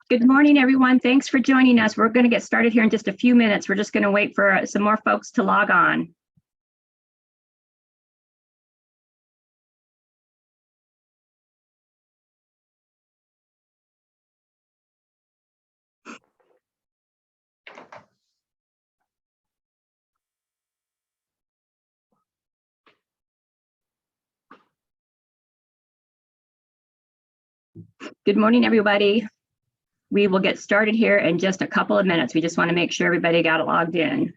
Good morning, everyone. Thanks for joining us. We're going to get started here in just a few minutes. We're just going to wait for some more folks to log on. Good morning, everybody. We will get started here in just a couple of minutes. We just want to make sure everybody got logged in.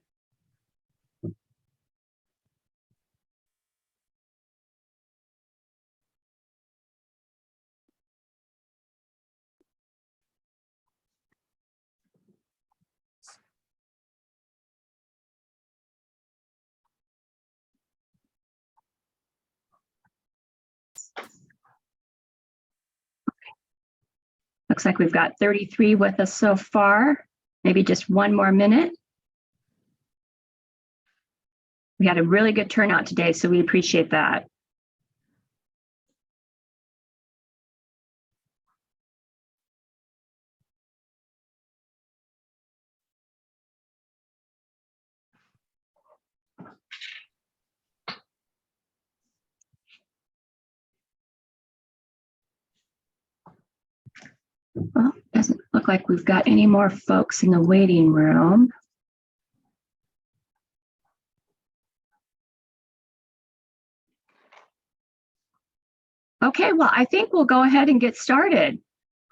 Looks like we've got 33 with us so far. Maybe just one more minute. We had a really good turnout today, so we appreciate that. Well, doesn't look like we've got any more folks in the waiting room. Okay, well, I think we'll go ahead and get started.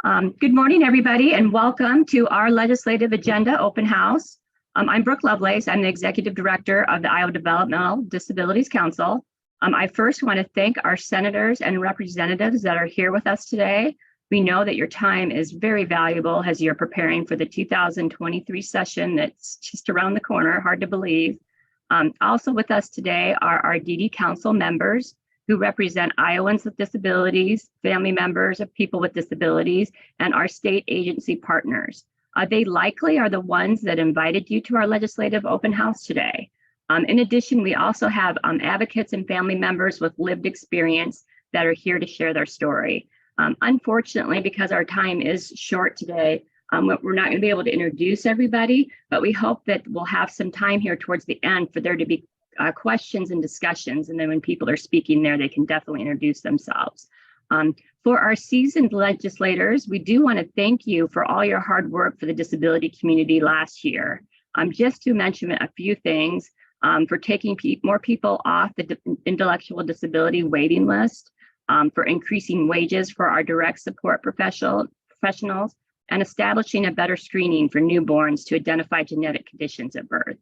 Good morning, everybody, and welcome to our Legislative Agenda Open House. I'm Brooke Lovelace. I'm the Executive Director of the Iowa Developmental Disabilities Council. I first want to thank our senators and representatives that are here with us today. We know that your time is very valuable as you're preparing for the 2023 session that's just around the corner, hard to believe. Also with us today are our DD Council members who represent Iowans with disabilities, family members of people with disabilities, and our state agency partners. They likely are the ones that invited you to our legislative open house today. In addition, we also have advocates and family members with lived experience that are here to share their story. Unfortunately, because our time is short today, we're not going to be able to introduce everybody, but we hope that we'll have some time here towards the end for there to be questions and discussions, and then when people are speaking there, they can definitely introduce themselves. For our seasoned legislators, we do want to thank you for all your hard work for the disability community last year. Just to mention a few things, for taking more people off the intellectual disability waiting list, for increasing wages for our direct support professionals, and establishing a better screening for newborns to identify genetic conditions at birth.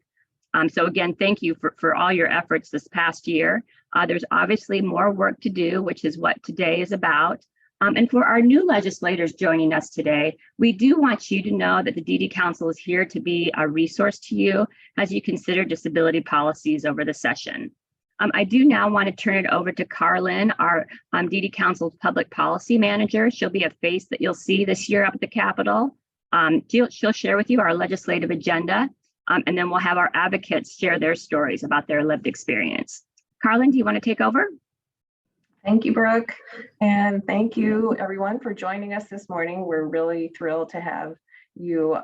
So again, thank you for all your efforts this past year. There's obviously more work to do, which is what today is about. And for our new legislators joining us today, we do want you to know that the DD Council is here to be a resource to you as you consider disability policies over the session. I do now want to turn it over to Carlin, our DD Council's Public Policy Manager. She'll be a face that you'll see this year up at the Capitol. She'll share with you our legislative agenda, and then we'll have our advocates share their stories about their lived experience. Carlin, do you want to take over? Thank you, Brooke, and thank you everyone for joining us this morning. We're really thrilled to have you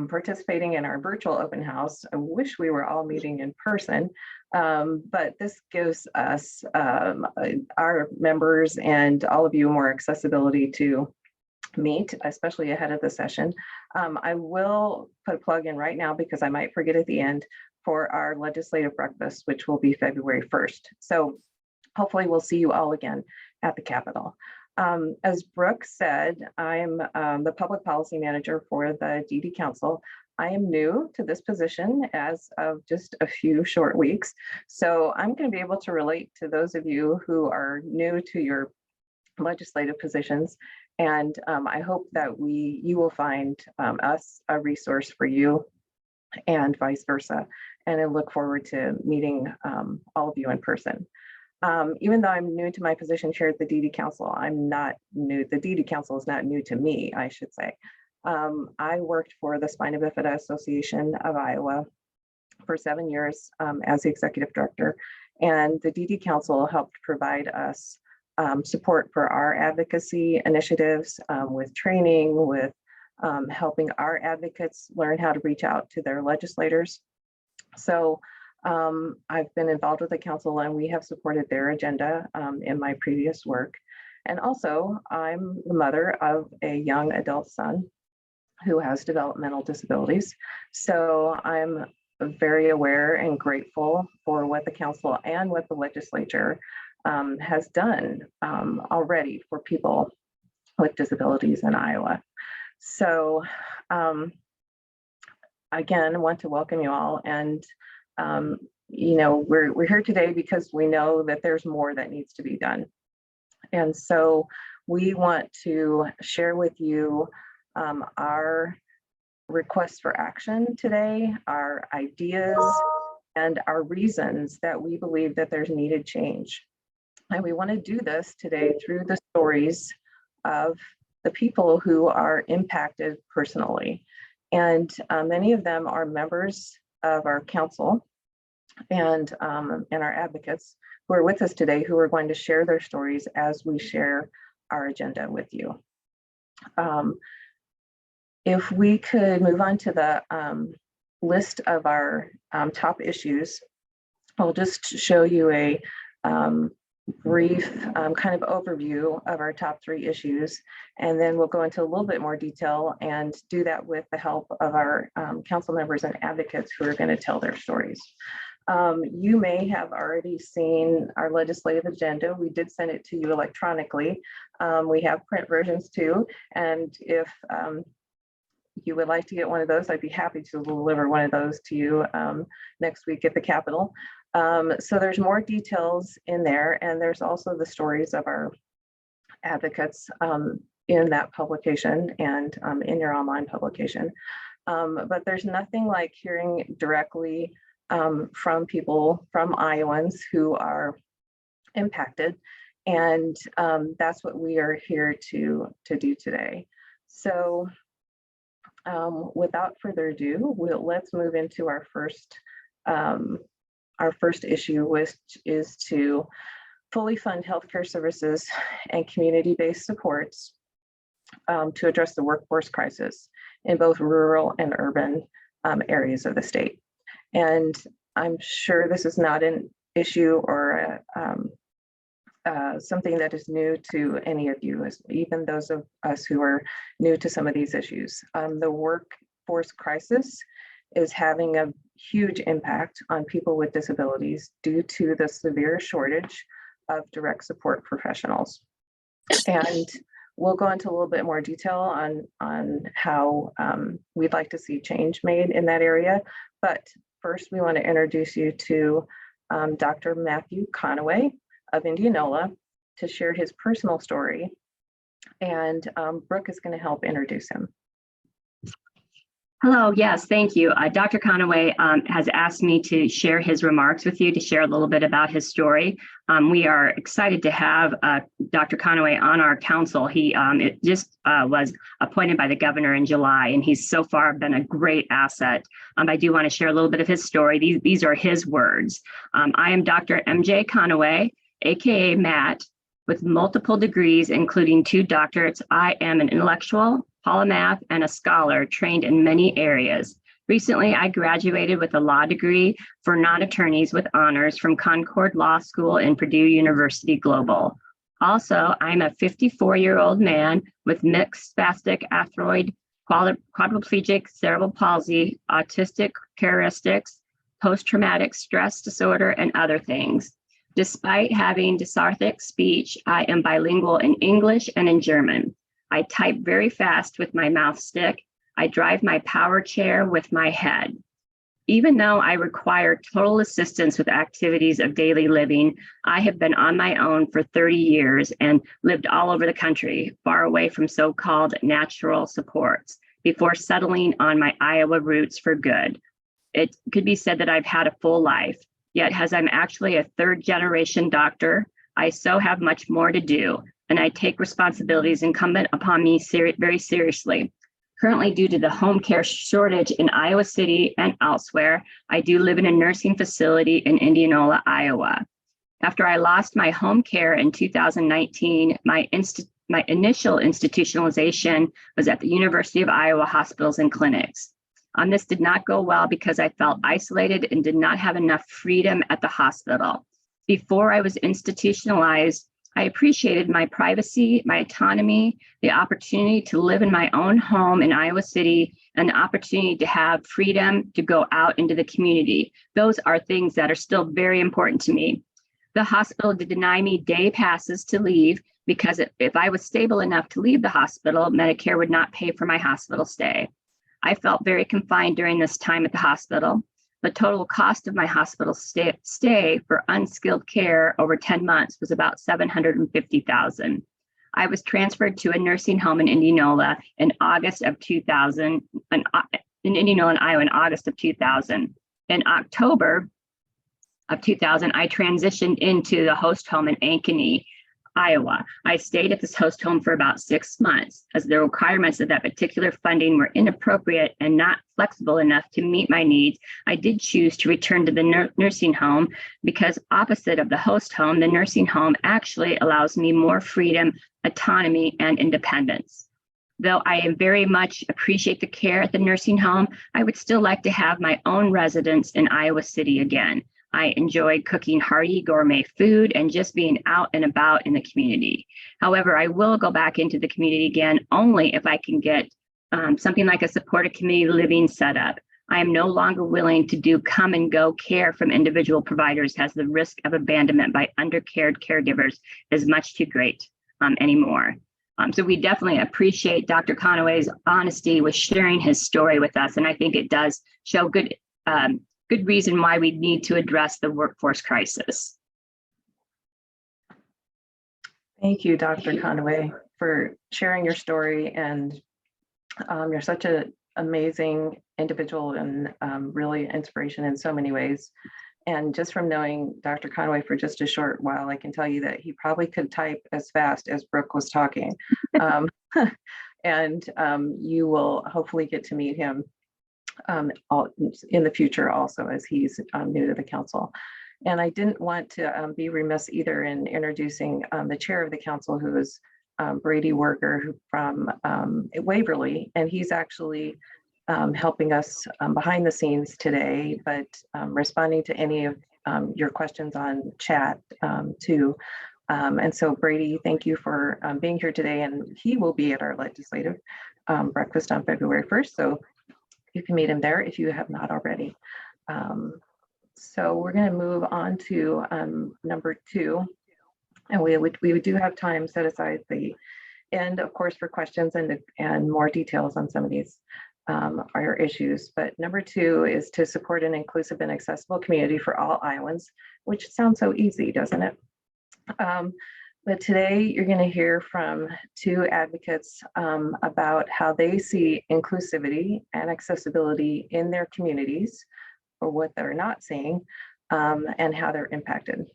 participating in our virtual open house. I wish we were all meeting in person, but this gives us, our members and all of you, more accessibility to meet, especially ahead of the session. I will put a plug in right now because I might forget at the end for our legislative breakfast, which will be February 1st. So hopefully we'll see you all again at the Capitol. As Brooke said, I'm the public policy manager for the DD Council. I am new to this position as of just a few short weeks. So I'm going to be able to relate to those of you who are new to your legislative positions. And I hope that you will find us a resource for you and vice versa. And I look forward to meeting all of you in person. Even though I'm new to my position here at the DD Council, I'm not new. The DD Council is not new to me, I should say. I worked for the Spina Bifida Association of Iowa for 7 years as the executive director, and the DD Council helped provide us support for our advocacy initiatives with training, with helping our advocates learn how to reach out to their legislators. So I've been involved with the council and we have supported their agenda in my previous work. And also I'm the mother of a young adult son who has developmental disabilities. So I'm very aware and grateful for what the council and what the legislature has done already for people with disabilities in Iowa. So again, I want to welcome you all. And you know, we're here today because we know that there's more that needs to be done. And so we want to share with you our requests for action today, our ideas, and our reasons that we believe that there's needed change. And we want to do this today through the stories of the people who are impacted personally. And many of them are members of our council and our advocates who are with us today, who are going to share their stories as we share our agenda with you. If we could move on to the list of our top issues, I'll just show you a brief kind of overview of our top 3 issues, and then we'll go into a little bit more detail and do that with the help of our council members and advocates who are going to tell their stories. You may have already seen our legislative agenda. We did send it to you electronically. We have print versions too, and if you would like to get one of those, I'd be happy to deliver one of those to you next week at the Capitol. So there's more details in there, and there's also the stories of our advocates in that publication and in your online publication. But there's nothing like hearing directly from people, from Iowans who are impacted, and that's what we are here to do today. So without further ado, let's move into our first issue, which is to fully fund healthcare services and community-based supports to address the workforce crisis in both rural and urban areas of the state. And I'm sure this is not an issue or something that is new to any of you, even those of us who are new to some of these issues. The workforce crisis is having a huge impact on people with disabilities due to the severe shortage of direct support professionals. And we'll go into a little bit more detail on how we'd like to see change made in that area. But first, we want to introduce you to Dr. Matthew Conaway of Indianola to share his personal story. And Brooke is going to help introduce him. Hello, yes, thank you. Dr. Conaway has asked me to share his remarks with you, to share a little bit about his story. We are excited to have Dr. Conaway on our council. He just was appointed by the governor in July, and he's so far been a great asset. I do want to share a little bit of his story. These are his words. I am Dr. MJ Conaway, AKA Matt, with multiple degrees, including 2 doctorates. I am an intellectual, polymath, and a scholar trained in many areas. Recently, I graduated with a law degree for non-attorneys with honors from Concord Law School and Purdue University Global. Also, I'm a 54-year-old man with mixed spastic atheroid, quadriplegic cerebral palsy, autistic characteristics, post-traumatic stress disorder, and other things. Despite having dysarthric speech, I am bilingual in English and in German. I type very fast with my mouth stick. I drive my power chair with my head. Even though I require total assistance with activities of daily living, I have been on my own for 30 years and lived all over the country, far away from so-called natural supports, before settling on my Iowa roots for good. It could be said that I've had a full life, yet as I'm actually a 3rd-generation doctor, I so have much more to do, and I take responsibilities incumbent upon me very seriously. Currently, due to the home care shortage in Iowa City and elsewhere, I do live in a nursing facility in Indianola, Iowa. After I lost my home care in 2019, my my initial institutionalization was at the University of Iowa Hospitals and Clinics. This did not go well because I felt isolated and did not have enough freedom at the hospital. Before I was institutionalized, I appreciated my privacy, my autonomy, the opportunity to live in my own home in Iowa City, and the opportunity to have freedom to go out into the community. Those are things that are still very important to me. The hospital did deny me day passes to leave because if I was stable enough to leave the hospital, Medicare would not pay for my hospital stay. I felt very confined during this time at the hospital. The total cost of my hospital stay for unskilled care over 10 months was about $750,000. I was transferred to a nursing home in Indianola in August of 2000, in Indianola, Iowa, in August of 2000. In October of 2000, I transitioned into the host home in Ankeny, Iowa. I stayed at this host home for about 6 months as the requirements of that particular funding were inappropriate and not flexible enough to meet my needs. I did choose to return to the nursing home because opposite of the host home, the nursing home actually allows me more freedom, autonomy, and independence. Though I very much appreciate the care at the nursing home, I would still like to have my own residence in Iowa City again. I enjoyed cooking hearty gourmet food and just being out and about in the community. However, I will go back into the community again only if I can get something like a supported community living setup. I am no longer willing to do come and go care from individual providers as the risk of abandonment by undercared caregivers is much too great anymore. So we definitely appreciate Dr. Conaway's honesty with sharing his story with us. And I think it does show good reason why we need to address the workforce crisis. Thank you, Dr. Conaway, for sharing your story. And you're such an amazing individual and really inspiration in so many ways. And just from knowing Dr. Conaway for just a short while, I can tell you that he probably could type as fast as Brooke was talking. And you will hopefully get to meet him in the future also, as he's new to the council. And I didn't want to be remiss either in introducing the chair of the council, who is Brady Worker from Waverly, and he's actually helping us behind the scenes today, but responding to any of your questions on chat too. And so Brady, thank you for being here today, and he will be at our legislative breakfast on February 1st. So you can meet him there if you have not already. So we're going to move on to number 2. And we do have time set aside at the end, of course, for questions and more details on some of these our issues. But number 2 is to support an inclusive and accessible community for all Iowans, which sounds so easy, doesn't it? But today you're going to hear from 2 advocates about how they see inclusivity and accessibility in their communities, or what they're not seeing, and how they're impacted.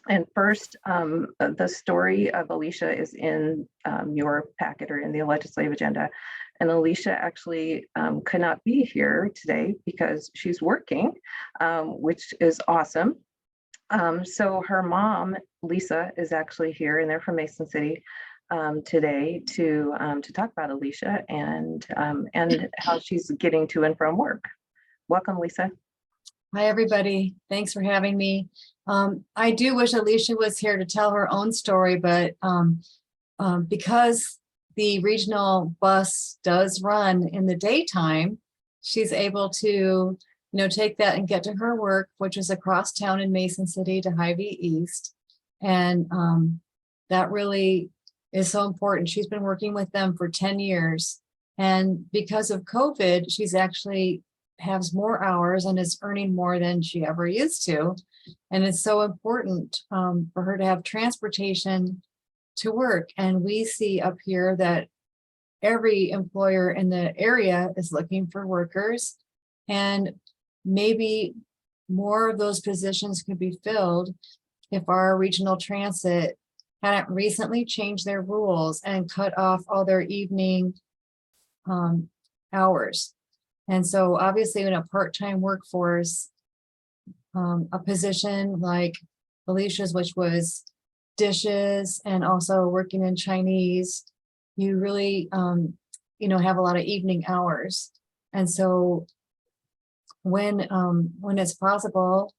And first, the story of Alicia is in your packet or in the legislative agenda. And Alicia actually could not be here today because she's working, which is awesome. So her mom, Lisa, is actually here, and they're from Mason City today to talk about Alicia and how she's getting to and from work. Welcome, Lisa. Hi, everybody. Thanks for having me. I do wish Alicia was here to tell her own story, but because the regional bus does run in the daytime, she's able to take that and get to her work, which is across town in Mason City to Hy-Vee East. And that really is so important. She's been working with them for 10 years. And because of COVID, she's actually has more hours and is earning more than she ever used to. And it's so important for her to have transportation to work. And we see up here that every employer in the area is looking for workers, and maybe more of those positions could be filled if our regional transit hadn't recently changed their rules and cut off all their evening hours. And so obviously in a part-time workforce, a position like Alicia's, which was dishes and also working in Chinese, you really, have a lot of evening hours. And so when it's possible,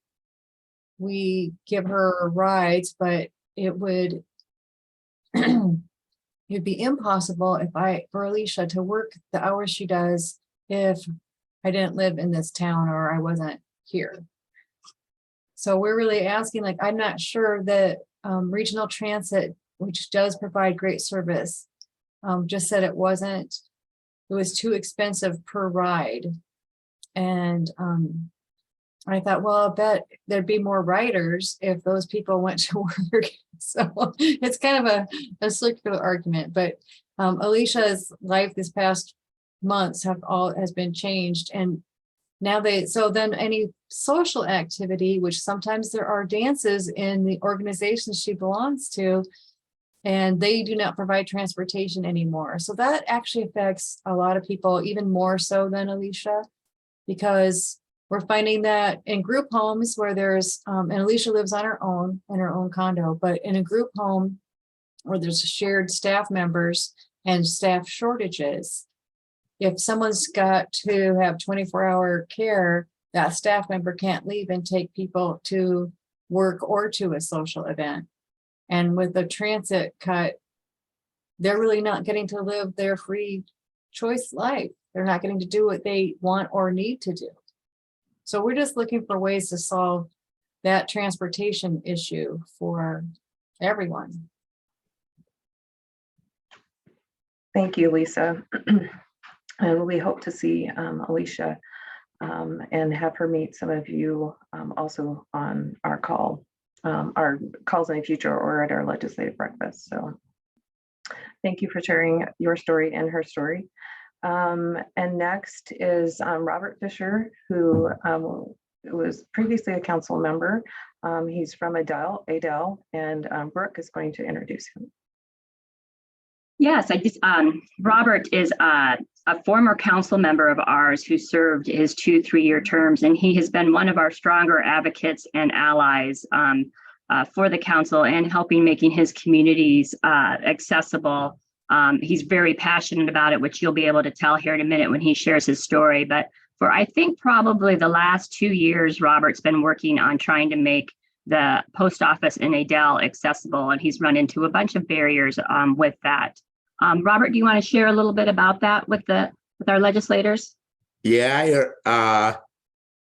we give her rides, but it would it'd be impossible for Alicia to work the hours she does if I didn't live in this town or I wasn't here. So we're really asking, like, I'm not sure that regional transit, which does provide great service, just said it was too expensive per ride. And I thought, well, I bet there'd be more riders if those people went to work. So it's kind of a circular argument, but Alicia's life this past months has been changed. And now then any social activity, which sometimes there are dances in the organizations she belongs to, and they do not provide transportation anymore. So that actually affects a lot of people, even more so than Alicia, because we're finding that in group homes where there's, and Alicia lives on her own in her own condo, but in a group home where there's shared staff members and staff shortages, if someone's got to have 24-hour care, that staff member can't leave and take people to work or to a social event. And with the transit cut, they're really not getting to live their free choice life. They're not getting to do what they want or need to do. So we're just looking for ways to solve that transportation issue for everyone. Thank you, Lisa. And we hope to see Alicia and have her meet some of you also on our calls in the future or at our legislative breakfast. So thank you for sharing your story and her story. And next is Robert Fisher, who was previously a council member. He's from Adele, and Brooke is going to introduce him. Yes, Robert is a former council member of ours who served his 2 3-year terms, and he has been one of our stronger advocates and allies for the council and helping making his communities accessible. He's very passionate about it, which you'll be able to tell here in a minute when he shares his story. But for, I think, probably the last 2 years, Robert's been working on trying to make the post office in Adele accessible, and he's run into a bunch of barriers with that. Robert, do you want to share a little bit about that with our legislators? Yeah,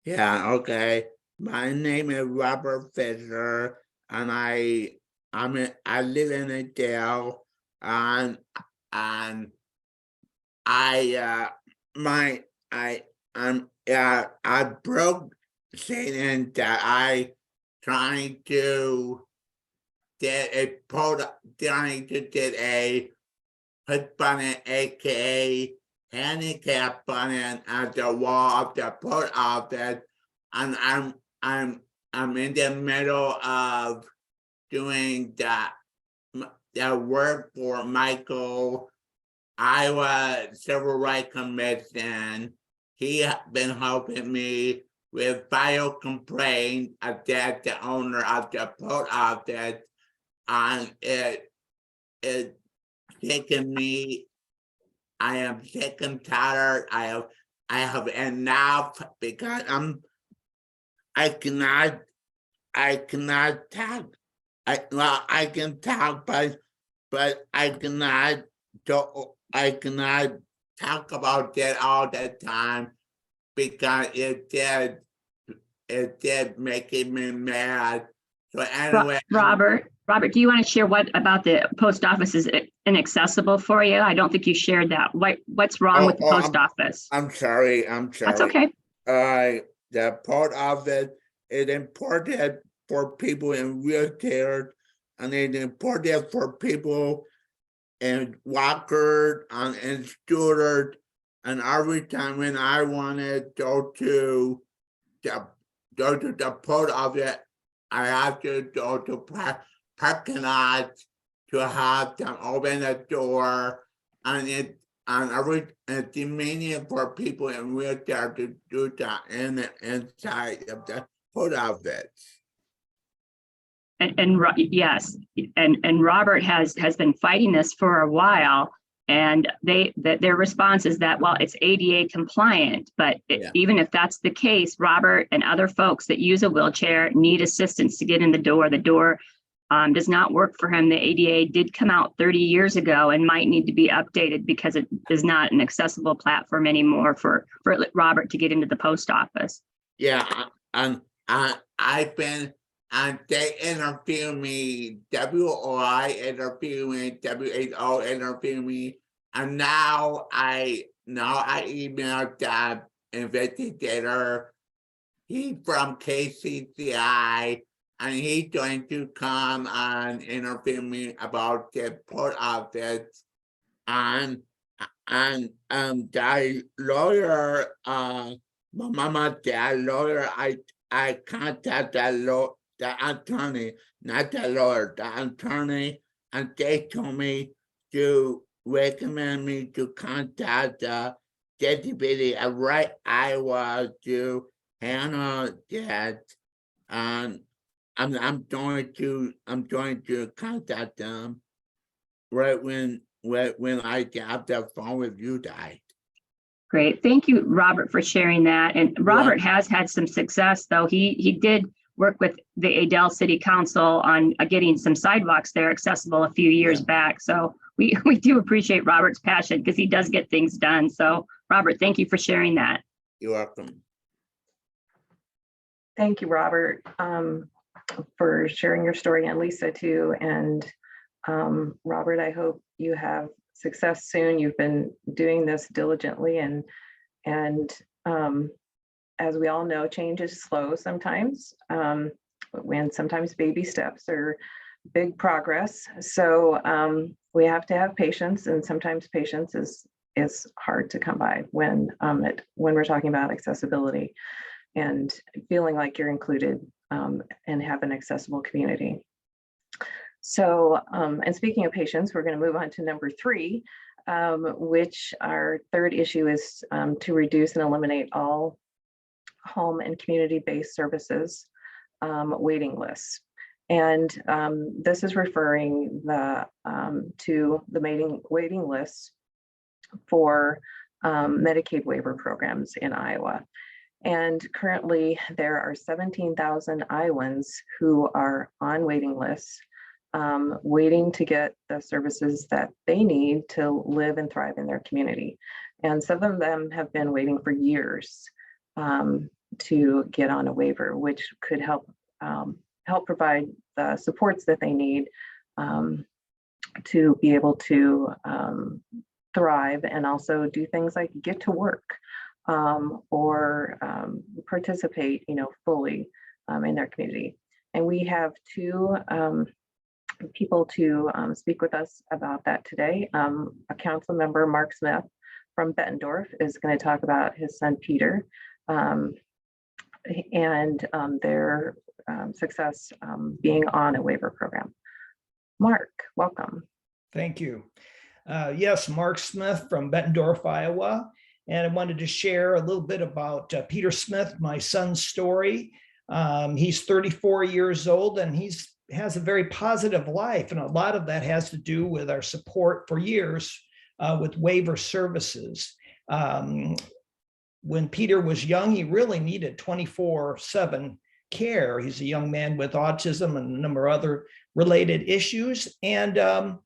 okay. My name is Robert Fisher, and I live in Adele, and I broke saying that I trying to get a push button, aka handicap button at the wall of the post office, and I'm in the middle of doing that work for Michael, Iowa Civil Rights Commission. He has been helping me with file complaint against the owner of the post office, and it taken me. I am sick and tired. I have enough because I cannot talk. I can talk, but I cannot talk about that all the time because it did making me mad. So anyway, Robert, do you want to share what about the post office is inaccessible for you? I don't think you shared that. What's wrong with the post office? I'm sorry. That's okay. The post office is important for people in wheelchairs, and it's important for people in walkers and scooters. And every time when I want to go to the post office, I have to go to parking lot to have them open the door, and it's convenient for people in wheelchair to do that inside of the post office. Yes, and Robert has been fighting this for a while, and their response is that, well, it's ADA compliant, but even if that's the case, Robert and other folks that use a wheelchair need assistance to get in the door. The door does not work for him. The ADA did come out 30 years ago and might need to be updated because it is not an accessible platform anymore for Robert to get into the post office. Yeah, I've been, and they interview me, WOI interview me, WHO interview me, and now I emailed the investigator. He's from KCCI, and he's going to come and interview me about the port office. And the lawyer, my mama, the lawyer, I contacted the attorney, not the lawyer, the attorney, and they told me to recommend me to contact the disability right Iowa to handle that. And I'm going to contact them right when I get off the phone with you guys. Great. Thank you, Robert, for sharing that. And Robert has had some success, though. He did work with the Adel City Council on getting some sidewalks there accessible a few years back. So we do appreciate Robert's passion because he does get things done. So Robert, thank you for sharing that. You're welcome. Thank you, Robert, for sharing your story, and Lisa too. And Robert, I hope you have success soon. You've been doing this diligently, and as we all know, change is slow sometimes, when sometimes baby steps are big progress. So we have to have patience, and sometimes patience is hard to come by when we're talking about accessibility and feeling like you're included and have an accessible community. So, and speaking of patients, we're going to move on to number 3, which our third issue is to reduce and eliminate all home and community-based services waiting lists. And this is referring to the waiting lists for Medicaid waiver programs in Iowa. And currently there are 17,000 Iowans who are on waiting lists, waiting to get the services that they need to live and thrive in their community. And some of them have been waiting for years to get on a waiver, which could help provide the supports that they need to be able to thrive and also do things like get to work or participate, fully in their community. And we have 2 people to speak with us about that today. A council member, Mark Smith from Bettendorf, is going to talk about his son, Peter, and their success being on a waiver program. Mark, welcome. Thank you. Yes, Mark Smith from Bettendorf, Iowa. And I wanted to share a little bit about Peter Smith, my son's story. He's 34 years old and has a very positive life. And a lot of that has to do with our support for years with waiver services. When Peter was young, he really needed 24/7 care. He's a young man with autism and a number of other related issues. And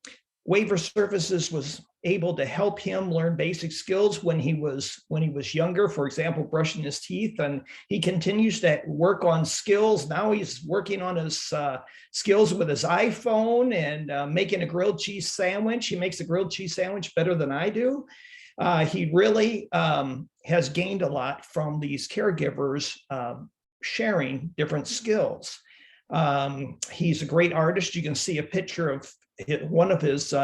waiver services was able to help him learn basic skills when he was younger, for example, brushing his teeth, and he continues to work on skills. Now he's working on his skills with his iPhone and making a grilled cheese sandwich. He makes a grilled cheese sandwich better than I do. He really has gained a lot from these caregivers sharing different skills. He's a great artist. You can see a picture of one of his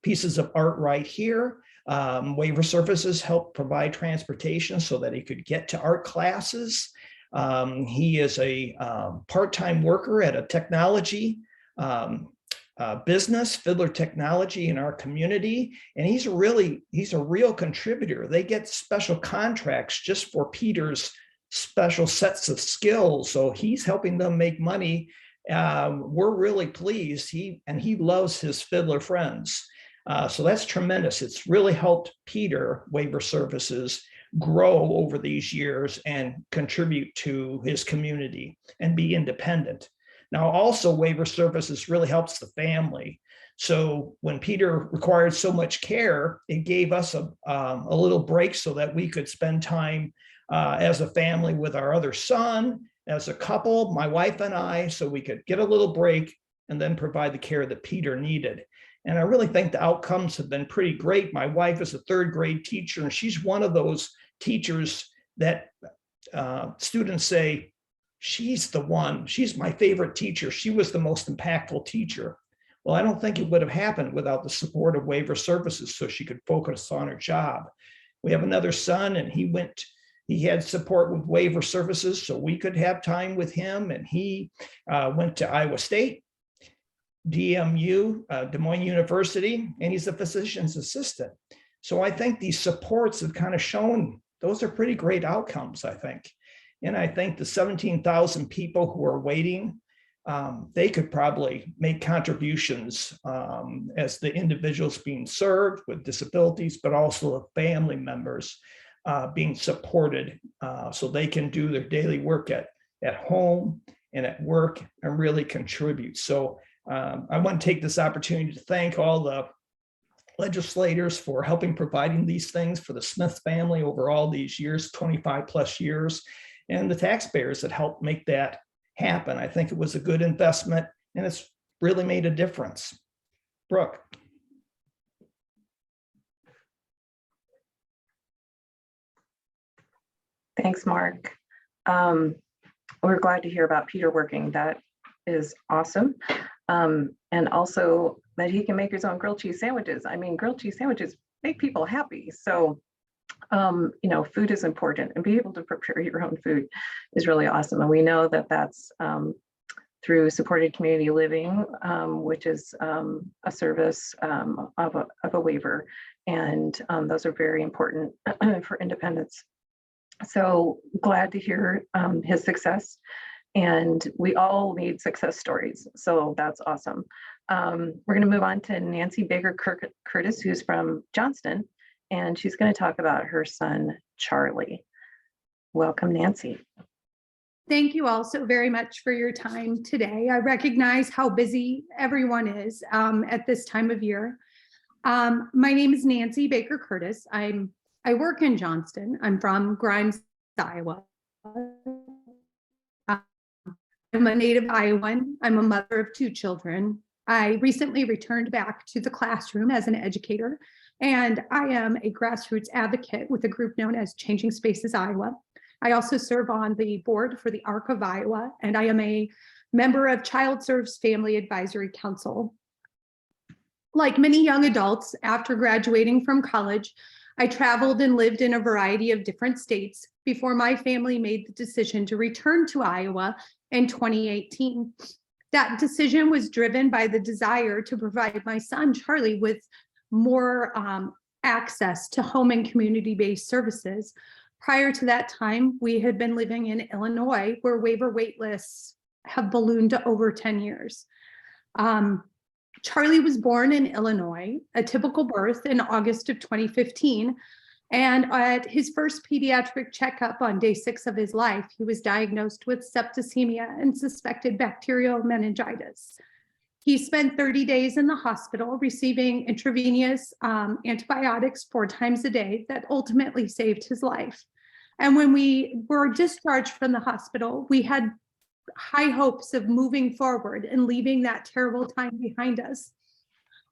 pieces of art right here. Waiver services help provide transportation so that he could get to art classes. He is a part-time worker at a technology business, Fiddler Technology, in our community. And he's a real contributor. They get special contracts just for Peter's special sets of skills. So he's helping them make money we're really pleased. He loves his fiddler friends. So that's tremendous. It's really helped Peter Waiver Services grow over these years and contribute to his community and be independent. Now, also Waiver Services really helps the family. So when Peter required so much care, it gave us a little break so that we could spend time as a family with our other son, as a couple, my wife and I, so we could get a little break and then provide the care that Peter needed. And I really think the outcomes have been pretty great. My wife is a third grade teacher, and she's one of those teachers that students say, she's the one, she's my favorite teacher. She was the most impactful teacher. Well, I don't think it would have happened without the support of Waiver Services so she could focus on her job. We have another son, and he had support with Waiver Services so we could have time with him, and he went to Iowa State, DMU, Des Moines University, and he's a physician's assistant. So I think these supports have kind of shown those are pretty great outcomes, I think. And I think the 17,000 people who are waiting, they could probably make contributions as the individuals being served with disabilities, but also the family members being supported so they can do their daily work at home and at work and really contribute. So I want to take this opportunity to thank all the legislators for helping providing these things for the Smith family over all these years, 25 plus years, and the taxpayers that helped make that happen. I think it was a good investment, and it's really made a difference. Brooke. Thanks, Mark. We're glad to hear about Peter working. That is awesome. And also that he can make his own grilled cheese sandwiches. I mean, grilled cheese sandwiches make people happy. So, food is important, and be able to prepare your own food is really awesome. And we know that that's through supported community living, which is a service of a waiver. And those are very important for independence. So glad to hear his success. And we all need success stories. So that's awesome. We're going to move on to Nancy Baker Curtis, who's from Johnston, and she's going to talk about her son, Charlie. Welcome, Nancy. Thank you all so very much for your time today. I recognize how busy everyone is at this time of year. My name is Nancy Baker Curtis. I work in Johnston. I'm from Grimes, Iowa. I'm a native Iowan. I'm a mother of 2 children. I recently returned back to the classroom as an educator, and I am a grassroots advocate with a group known as Changing Spaces Iowa. I also serve on the board for the ARC of Iowa, and I am a member of Child Serves Family Advisory Council. Like many young adults, after graduating from college, I traveled and lived in a variety of different states before my family made the decision to return to Iowa in 2018. That decision was driven by the desire to provide my son, Charlie, with more access to home and community-based services. Prior to that time, we had been living in Illinois, where waiver wait lists have ballooned to over 10 years. Charlie was born in Illinois, a typical birth in August of 2015. And at his first pediatric checkup on day 6 of his life, he was diagnosed with septicemia and suspected bacterial meningitis. He spent 30 days in the hospital receiving intravenous antibiotics 4 times a day that ultimately saved his life. And when we were discharged from the hospital, we had high hopes of moving forward and leaving that terrible time behind us.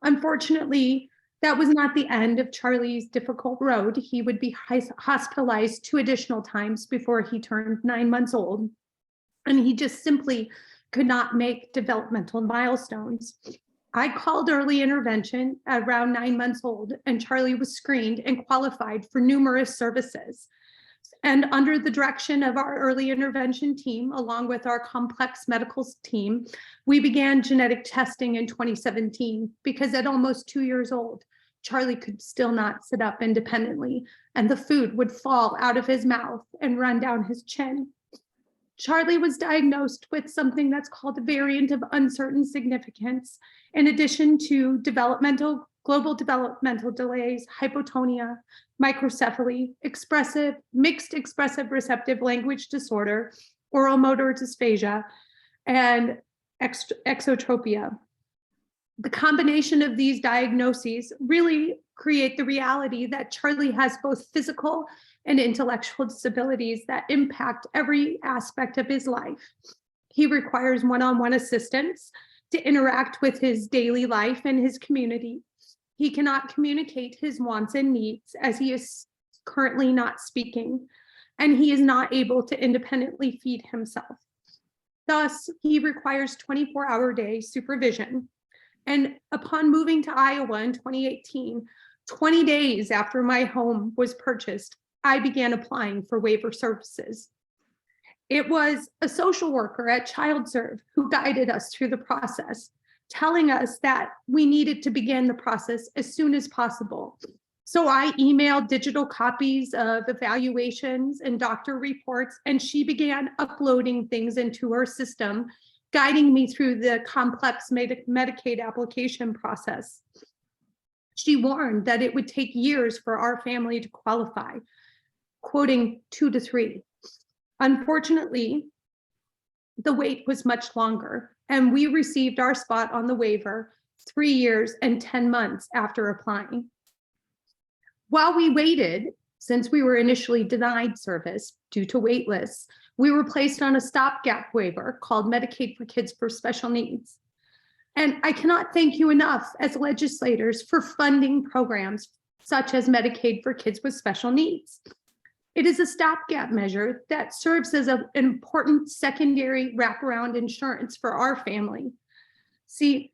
Unfortunately, that was not the end of Charlie's difficult road. He would be hospitalized 2 additional times before he turned 9 months old, and he just simply could not make developmental milestones. I called early intervention at around 9 months old, and Charlie was screened and qualified for numerous services. And under the direction of our early intervention team, along with our complex medical team, we began genetic testing in 2017 because at almost 2 years old, Charlie could still not sit up independently, and the food would fall out of his mouth and run down his chin. Charlie was diagnosed with something that's called a variant of uncertain significance, in addition to global developmental delays, hypotonia, microcephaly, mixed expressive receptive language disorder, oral motor dysphagia, and exotropia. The combination of these diagnoses really create the reality that Charlie has both physical and intellectual disabilities that impact every aspect of his life. He requires one-on-one assistance to interact with his daily life and his community. He cannot communicate his wants and needs as he is currently not speaking, and he is not able to independently feed himself. Thus, he requires 24-hour-day supervision. And upon moving to Iowa in 2018, 20 days after my home was purchased, I began applying for waiver services. It was a social worker at ChildServe who guided us through the process, telling us that we needed to begin the process as soon as possible. So I emailed digital copies of evaluations and doctor reports, and she began uploading things into her system, guiding me through the complex Medicaid application process. She warned that it would take years for our family to qualify, quoting 2 to 3. Unfortunately, the wait was much longer, and we received our spot on the waiver 3 years and 10 months after applying. While we waited, since we were initially denied service due to wait lists, we were placed on a stopgap waiver called Medicaid for Kids with Special Needs. And I cannot thank you enough as legislators for funding programs such as Medicaid for Kids with Special Needs. It is a stopgap measure that serves as an important secondary wraparound insurance for our family. See,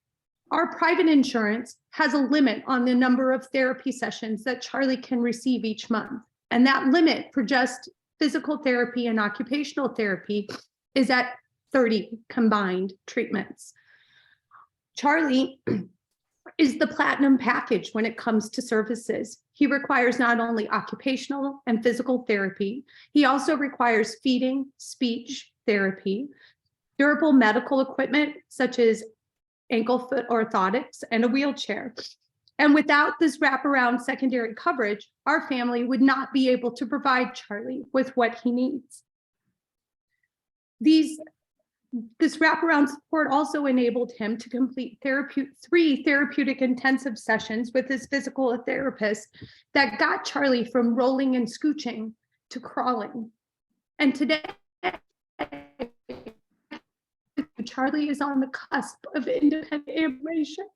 our private insurance has a limit on the number of therapy sessions that Charlie can receive each month. And that limit for just physical therapy and occupational therapy is at 30 combined treatments. Charlie is the platinum package when it comes to services. He requires not only occupational and physical therapy, he also requires feeding, speech therapy, durable medical equipment such as ankle foot orthotics, and a wheelchair. And without this wraparound secondary coverage, our family would not be able to provide Charlie with what he needs. This wraparound support also enabled him to complete 3 therapeutic intensive sessions with his physical therapist that got Charlie from rolling and scooching to crawling. And today, Charlie is on the cusp of independent ambulation.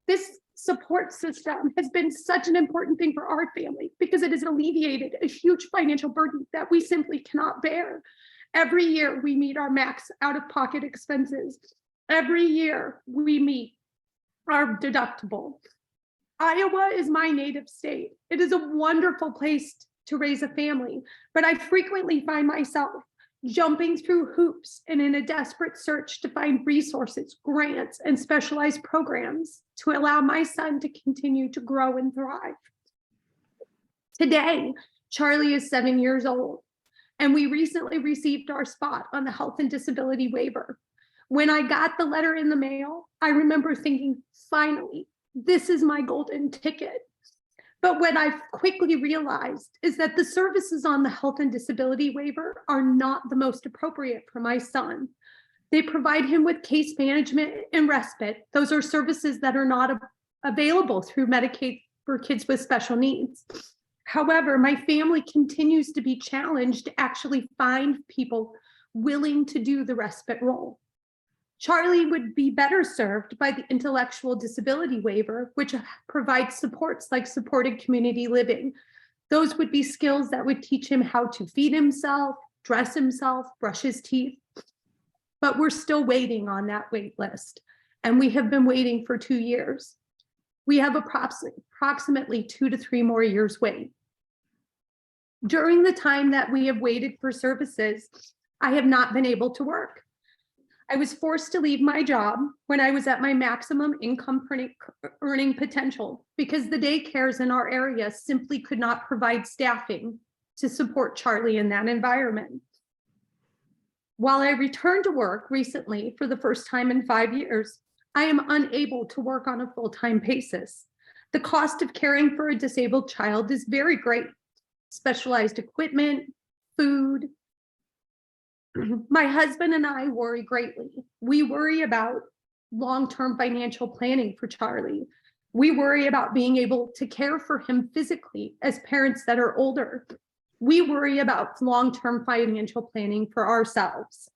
This support system has been such an important thing for our family because it has alleviated a huge financial burden that we simply cannot bear. Every year we meet our max out-of-pocket expenses. Every year we meet our deductible. Iowa is my native state. It is a wonderful place to raise a family, but I frequently find myself jumping through hoops and in a desperate search to find resources, grants, and specialized programs to allow my son to continue to grow and thrive. Today, Charlie is 7 years old, and we recently received our spot on the health and disability waiver. When I got the letter in the mail, I remember thinking, finally, this is my golden ticket. But what I've quickly realized is that the services on the health and disability waiver are not the most appropriate for my son. They provide him with case management and respite. Those are services that are not available through Medicaid for Kids with Special Needs. However, my family continues to be challenged to actually find people willing to do the respite role. Charlie would be better served by the intellectual disability waiver, which provides supports like supported community living. Those would be skills that would teach him how to feed himself, dress himself, brush his teeth. But we're still waiting on that wait list, and we have been waiting for 2 years. We have approximately 2 to 3 more years wait. During the time that we have waited for services, I have not been able to work. I was forced to leave my job when I was at my maximum income earning potential because the daycares in our area simply could not provide staffing to support Charlie in that environment. While I returned to work recently for the first time in 5 years, I am unable to work on a full-time basis. The cost of caring for a disabled child is very great. Specialized equipment, food. My husband and I worry greatly. We worry about long-term financial planning for Charlie. We worry about being able to care for him physically as parents that are older. We worry about long-term financial planning for ourselves.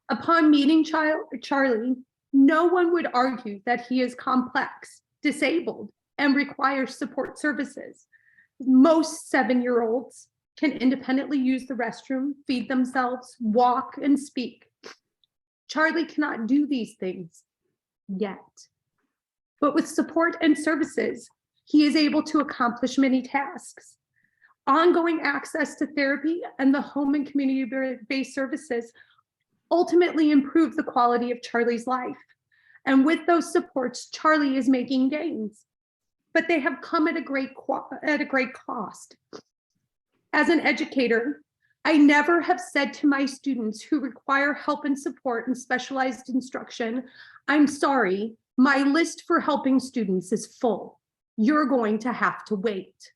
Upon meeting Charlie, no one would argue that he is complex, disabled, and requires support services. Most 7-year-olds can independently use the restroom, feed themselves, walk, and speak. Charlie cannot do these things yet. But with support and services, he is able to accomplish many tasks. Ongoing access to therapy and the home and community-based services ultimately improve the quality of Charlie's life. And with those supports, Charlie is making gains, but they have come at a great cost. As an educator, I never have said to my students who require help and support and specialized instruction, I'm sorry, my list for helping students is full. You're going to have to wait.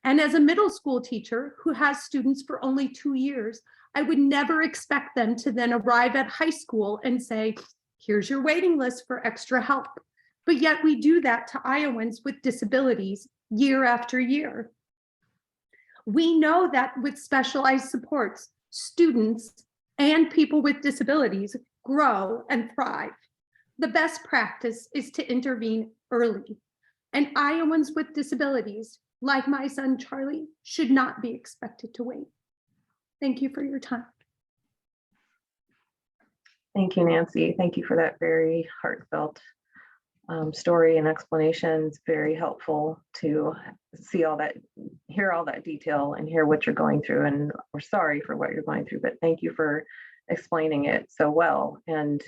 And as a middle school teacher who has students for only 2 years, I would never expect them to then arrive at high school and say, here's your waiting list for extra help. But yet we do that to Iowans with disabilities year after year. We know that with specialized supports, students and people with disabilities grow and thrive. The best practice is to intervene early. And Iowans with disabilities, like my son Charlie, should not be expected to wait. Thank you for your time. Thank you, Nancy. Thank you for that very heartfelt story and explanation. It's very helpful to see all that, hear all that detail and hear what you're going through. And we're sorry for what you're going through, but thank you for explaining it so well and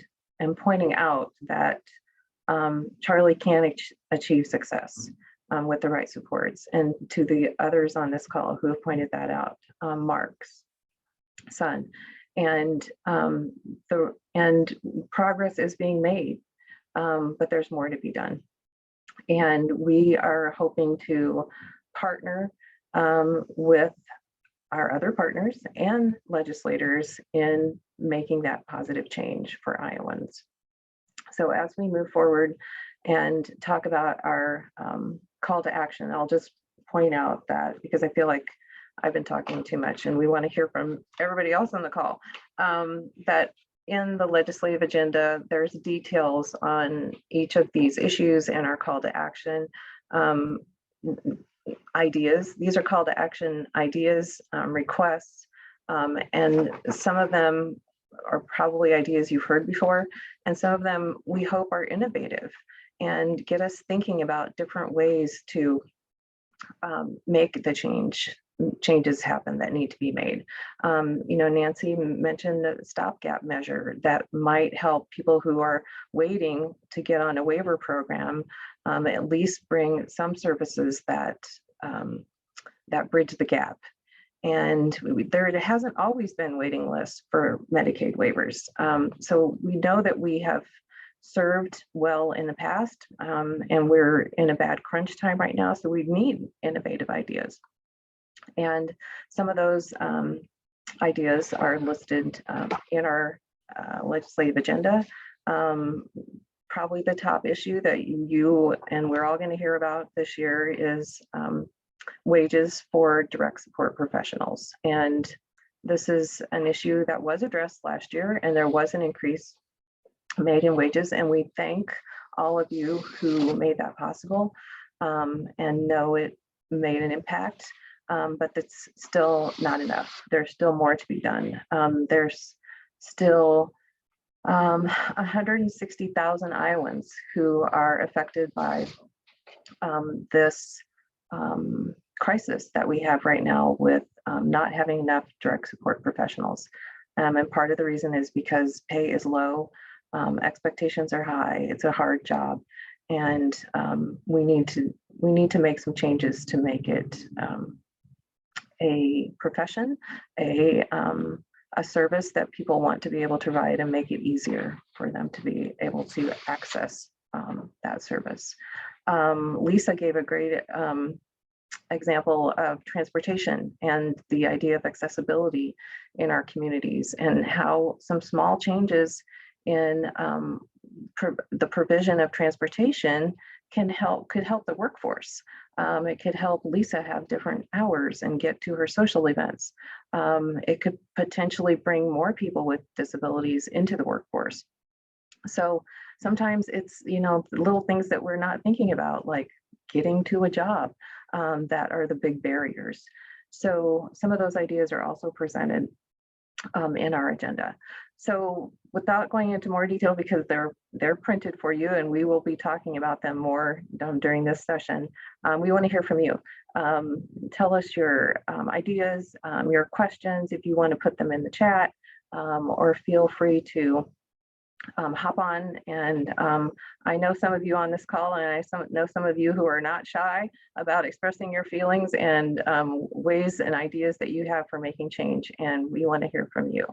pointing out that Charlie can achieve success with the right supports. And to the others on this call who have pointed that out, Mark's son, and progress is being made, but there's more to be done. And we are hoping to partner with our other partners and legislators in making that positive change for Iowans. So as we move forward and talk about our call to action, I'll just point out that, because I feel like I've been talking too much and we want to hear from everybody else on the call, that in the legislative agenda, there's details on each of these issues and our call to action ideas. These are call to action ideas, requests, and some of them are probably ideas you've heard before, and some of them we hope are innovative and get us thinking about different ways to make the changes happen that need to be made. Nancy mentioned the stopgap measure that might help people who are waiting to get on a waiver program, at least bring some services that bridge the gap. And there hasn't always been waiting lists for Medicaid waivers. So we know that we have served well in the past, and we're in a bad crunch time right now. So we need innovative ideas. And some of those ideas are listed in our legislative agenda. Probably the top issue that you and we're all going to hear about this year is wages for direct support professionals. And this is an issue that was addressed last year, and there was an increase made in wages. And we thank all of you who made that possible and know it made an impact. But that's still not enough. There's still more to be done. There's still 160,000 Iowans who are affected by this crisis that we have right now with not having enough direct support professionals. And part of the reason is because pay is low, expectations are high, it's a hard job, and we need to make some changes to make it a profession, a a service that people want to be able to ride and make it easier for them to be able to access that service. Lisa gave a great example of transportation and the idea of accessibility in our communities, and how some small changes in the provision of transportation could help the workforce. It could help Lisa have different hours and get to her social events. It could potentially bring more people with disabilities into the workforce. So sometimes it's, little things that we're not thinking about, like getting to a job, that are the big barriers. So some of those ideas are also presented in our agenda. So without going into more detail, because they're printed for you and we will be talking about them more during this session, we want to hear from you. Tell us your ideas, your questions, if you want to put them in the chat, or feel free to hop on. And I know some of you on this call, and I know some of you who are not shy about expressing your feelings and ways and ideas that you have for making change, and we want to hear from you.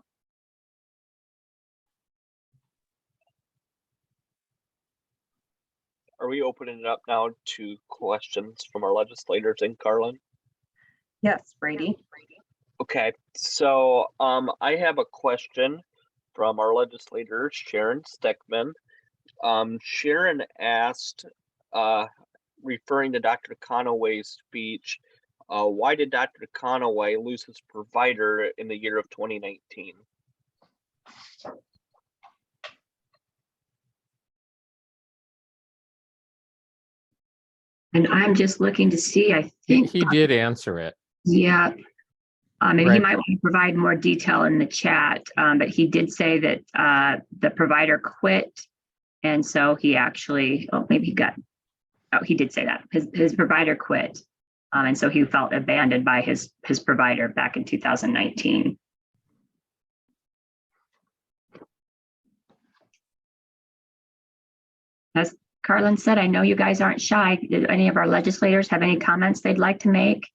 Are we opening it up now to questions from our legislators in Garland? Yes, Brady. Okay, so I have a question from our legislator, Sharon Steckman. Sharon asked, referring to Dr. Conaway's speech, why did Dr. Conaway lose his provider in the year of 2019? And I'm just looking to see, I think He did answer it. Yeah. Maybe he Right. might want to provide more detail in the chat, but he did say that the provider quit. And so he actually, he did say that his provider quit. And so he felt abandoned by his provider back in 2019. As Carlin said, I know you guys aren't shy. Did any of our legislators have any comments they'd like to make?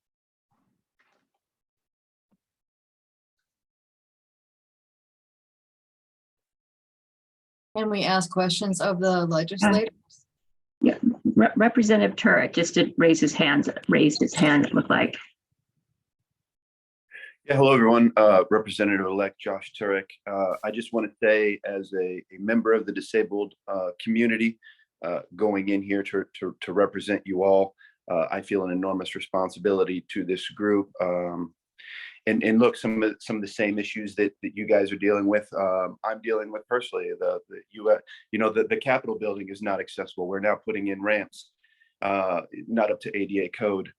Can we ask questions of the legislators? Yeah, Representative Turek just did raise his hand, it looked like. Yeah, hello, everyone. Representative-elect Josh Turek. I just want to say, as a member of the disabled community, going in here to represent you all, I feel an enormous responsibility to this group. And look, some of the same issues that you guys are dealing with, I'm dealing with personally. The Capitol building is not accessible. We're now putting in ramps, not up to ADA code.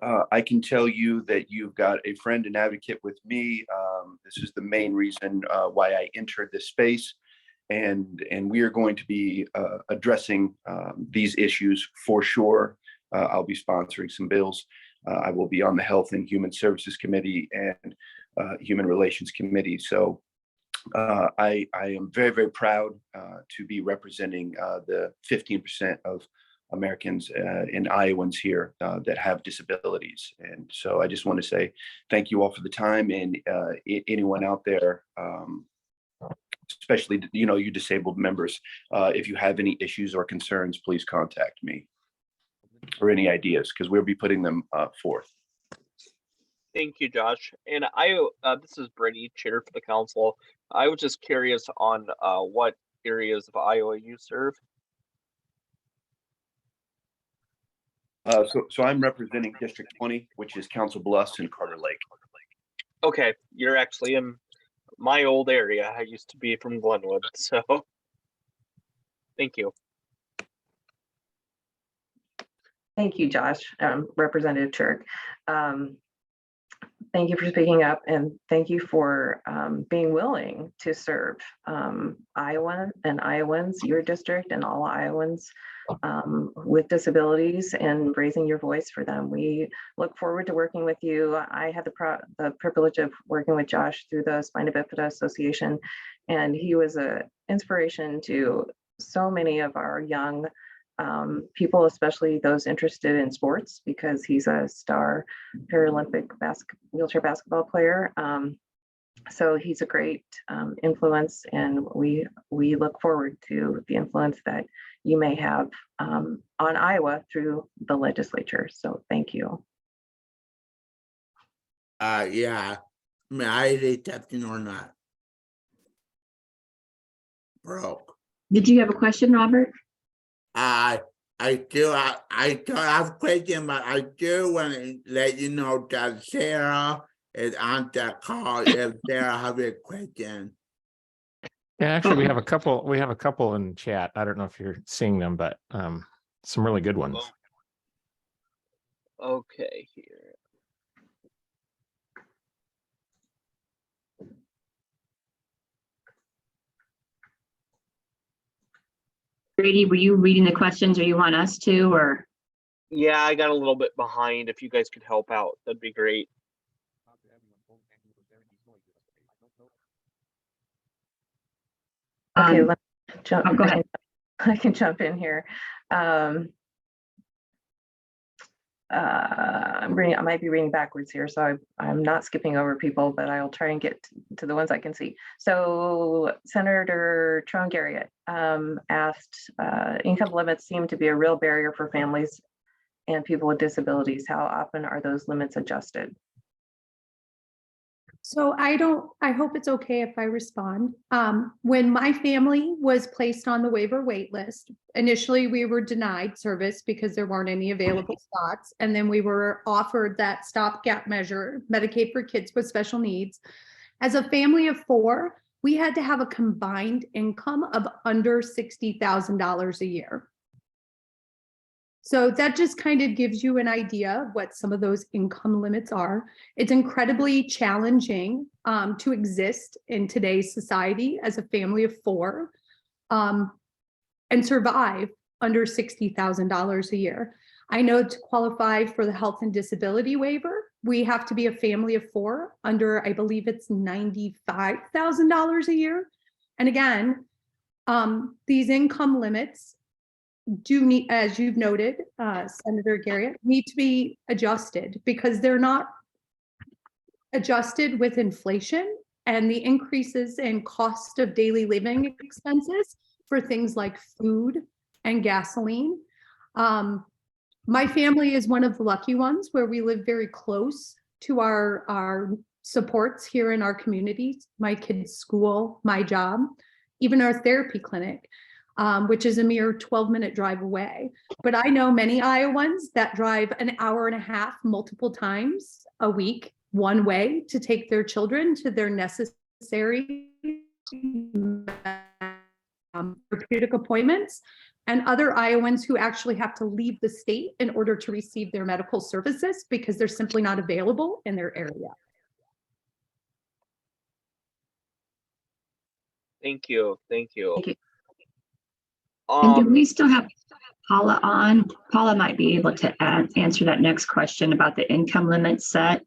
I can tell you that you've got a friend and advocate with me. This is the main reason why I entered this space, and we are going to be addressing these issues for sure. I'll be sponsoring some bills. I will be on the Health and Human Services Committee and Human Relations Committee. So I am very, very proud to be representing the 15% of Americans and Iowans here that have disabilities. And so I just want to say thank you all for the time, and anyone out there, especially, you disabled members, if you have any issues or concerns, please contact me, or any ideas, because we'll be putting them forth. Thank you, Josh. And this is Brady, chair for the council. I was just curious on what areas of Iowa you serve. So I'm representing District 20, which is Council Bluffs and Carter Lake. Okay, you're actually in my old area. I used to be from Glenwood, so thank you. Thank you, Josh, Representative Turk. Thank you for speaking up, and thank you for being willing to serve Iowa and Iowans, your district, and all Iowans with disabilities, and raising your voice for them. We look forward to working with you. I had the privilege of working with Josh through the Spina Bifida Association, and he was an inspiration to so many of our young people, especially those interested in sports, because he's a star Paralympic wheelchair basketball player. So he's a great influence, and we look forward to the influence that you may have on Iowa through the legislature. So thank you. Yeah, may I say something or not? Broke. Did you have a question, Robert? I don't have a question, but I do want to let you know that Sarah is on the call if Sarah have a question. Yeah, actually, we have a couple in chat. I don't know if you're seeing them, but some really good ones. Okay, here. Brady, were you reading the questions or you want us to, or? Yeah, I got a little bit behind. If you guys could help out, that'd be great. Okay, let me jump. Oh, go ahead. I can jump in here. I might be reading backwards here, so I'm not skipping over people, but I'll try and get to the ones I can see. So Senator Tron Garriott asked, income limits seem to be a real barrier for families and people with disabilities. How often are those limits adjusted? So I hope it's okay if I respond. When my family was placed on the waiver wait list, initially we were denied service because there weren't any available spots. And then we were offered that stopgap measure, Medicaid for kids with special needs. As a family of 4, we had to have a combined income of under $60,000 a year. So that just kind of gives you an idea of what some of those income limits are. It's incredibly challenging to exist in today's society as a family of 4 and survive under $60,000 a year. I know to qualify for the health and disability waiver, we have to be a family of 4 under, I believe it's $95,000 a year. And again, these income limits do need, as you've noted, Senator Garriott, need to be adjusted because they're not adjusted with inflation and the increases in cost of daily living expenses for things like food and gasoline. My family is one of the lucky ones where we live very close to our supports here in our communities, my kids' school, my job, even our therapy clinic. Which is a mere 12-minute drive away. But I know many Iowans that drive an hour and a half multiple times a week one way to take their children to their necessary therapeutic appointments, and other Iowans who actually have to leave the state in order to receive their medical services because they're simply not available in their area. Thank you. Thank you. Thank you. And do we still have Paula on? Paula might be able to answer that next question about the income limit set.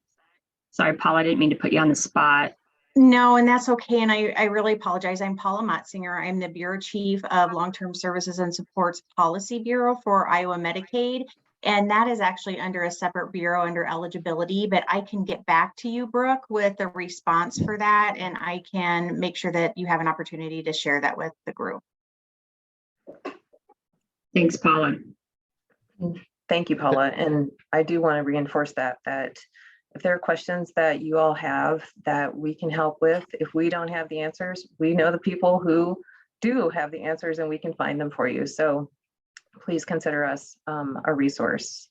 Sorry, Paula, I didn't mean to put you on the spot. No, and that's okay. And I really apologize. I'm Paula Motzinger. I'm the Bureau Chief of Long-Term Services and Supports Policy Bureau for Iowa Medicaid. And that is actually under a separate bureau under eligibility, but I can get back to you, Brooke, with a response for that. And I can make sure that you have an opportunity to share that with the group. Thanks, Paula. Thank you, Paula. And I do want to reinforce that if there are questions that you all have that we can help with, if we don't have the answers, we know the people who do have the answers and we can find them for you. So please consider us a resource.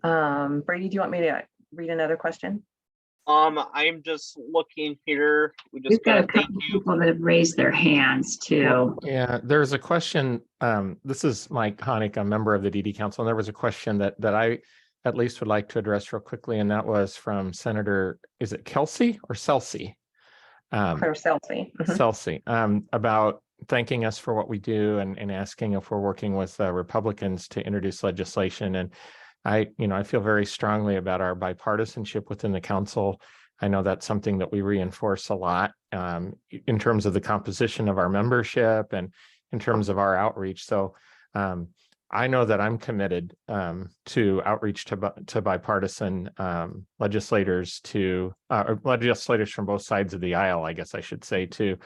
Brady, do you want me to read another question? I'm just looking here. We've got a couple people that have raised their hands too. Well, yeah, there's a question. This is Mike Honig, a member of the DD Council, and there was a question that I at least would like to address real quickly, and that was from Senator, is it Kelsey or Celsi? Celsi. Celsi, about thanking us for what we do and asking if we're working with Republicans to introduce legislation. And I feel very strongly about our bipartisanship within the council. I know that's something that we reinforce a lot in terms of the composition of our membership and in terms of our outreach. So I know that I'm committed to outreach to bipartisan legislators or legislators from both sides of the aisle, I guess I should say, to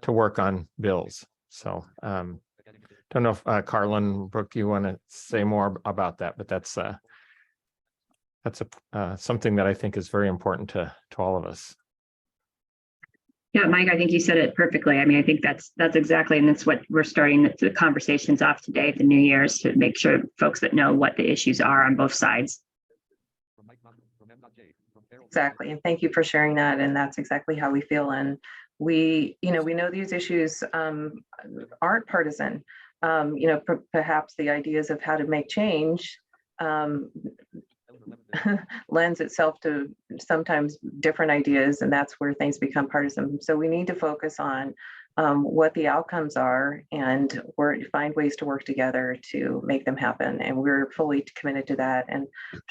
work on bills. So don't know if Carlin, Brooke, you want to say more about that, but that's something that I think is very important to all of us. Yeah, Mike, I think you said it perfectly. I mean, I think that's exactly, and that's what we're starting the conversations off today at the New Year's, to make sure folks that know what the issues are on both sides. Exactly. And thank you for sharing that. And that's exactly how we feel. And we know these issues aren't partisan. Perhaps the ideas of how to make change lends itself to sometimes different ideas, and that's where things become partisan. So we need to focus on what the outcomes are and find ways to work together to make them happen. And we're fully committed to that. And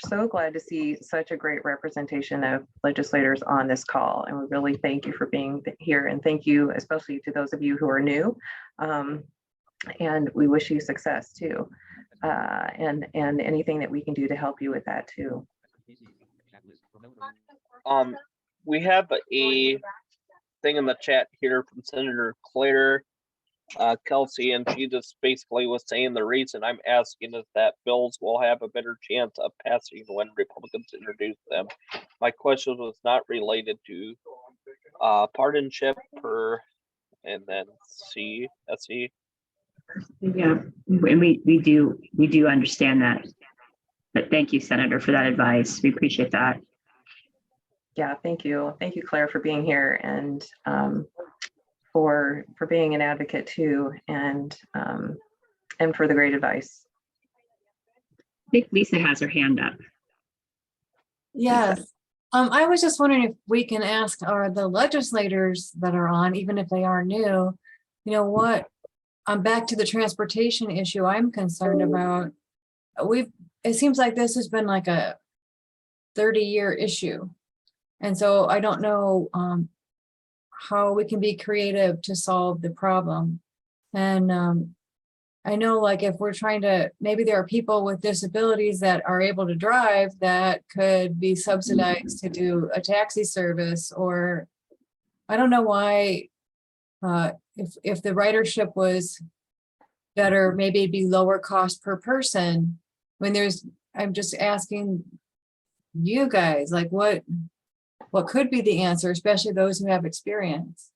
so glad to see such a great representation of legislators on this call. And we really thank you for being here. And thank you especially to those of you who are new. And we wish you success too. And anything that we can do to help you with that too. We have a thing in the chat here from Senator Claire Kelsey, and she just basically was saying the reason I'm asking is that bills will have a better chance of passing when Republicans introduce them. My question was not related to partisanship and then SE. Yeah, and we do understand that. But thank you, Senator, for that advice. We appreciate that. Yeah, thank you. Thank you, Claire, for being here and for being an advocate too, and for the great advice. I think Lisa has her hand up. Yes. I was just wondering if we can ask the legislators that are on, even if they are new, what, back to the transportation issue I'm concerned about. It seems like this has been like a 30-year issue. And so I don't know how we can be creative to solve the problem. And I know, like, if we're trying to, maybe there are people with disabilities that are able to drive that could be subsidized to do a taxi service, or I don't know why, if the ridership was better, maybe it'd be lower cost per person. I'm just asking you guys, like, what could be the answer, especially those who have experience?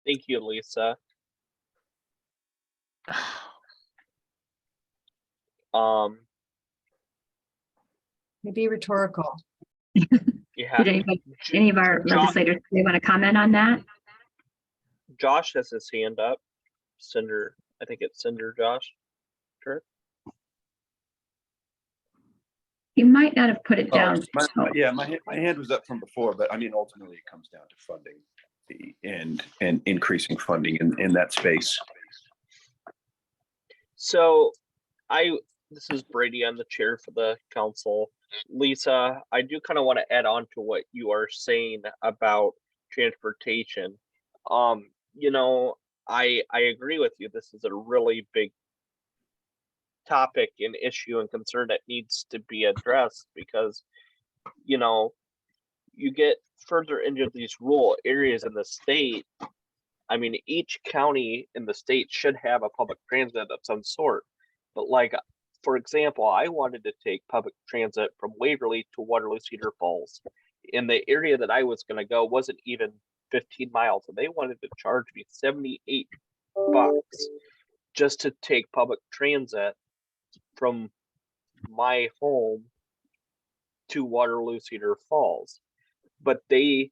Thank you, Lisa. Maybe rhetorical. Yeah. Did any of our legislators want to comment on that? Josh has his hand up. I think it's Senator Josh. Sure. He might not have put it down. My hand was up from before, but I mean, ultimately it comes down to funding and increasing funding in that space. So this is Brady. I'm the chair for the council. Lisa, I do kind of want to add on to what you are saying about transportation. I agree with you. This is a really big topic and issue and concern that needs to be addressed, because you get further into these rural areas in the state. I mean, each county in the state should have a public transit of some sort. But, like, for example, I wanted to take public transit from Waverly to Waterloo Cedar Falls. In the area that I was going to go wasn't even 15 miles, and they wanted to charge me $78 just to take public transit from my home to Waterloo Cedar Falls. But I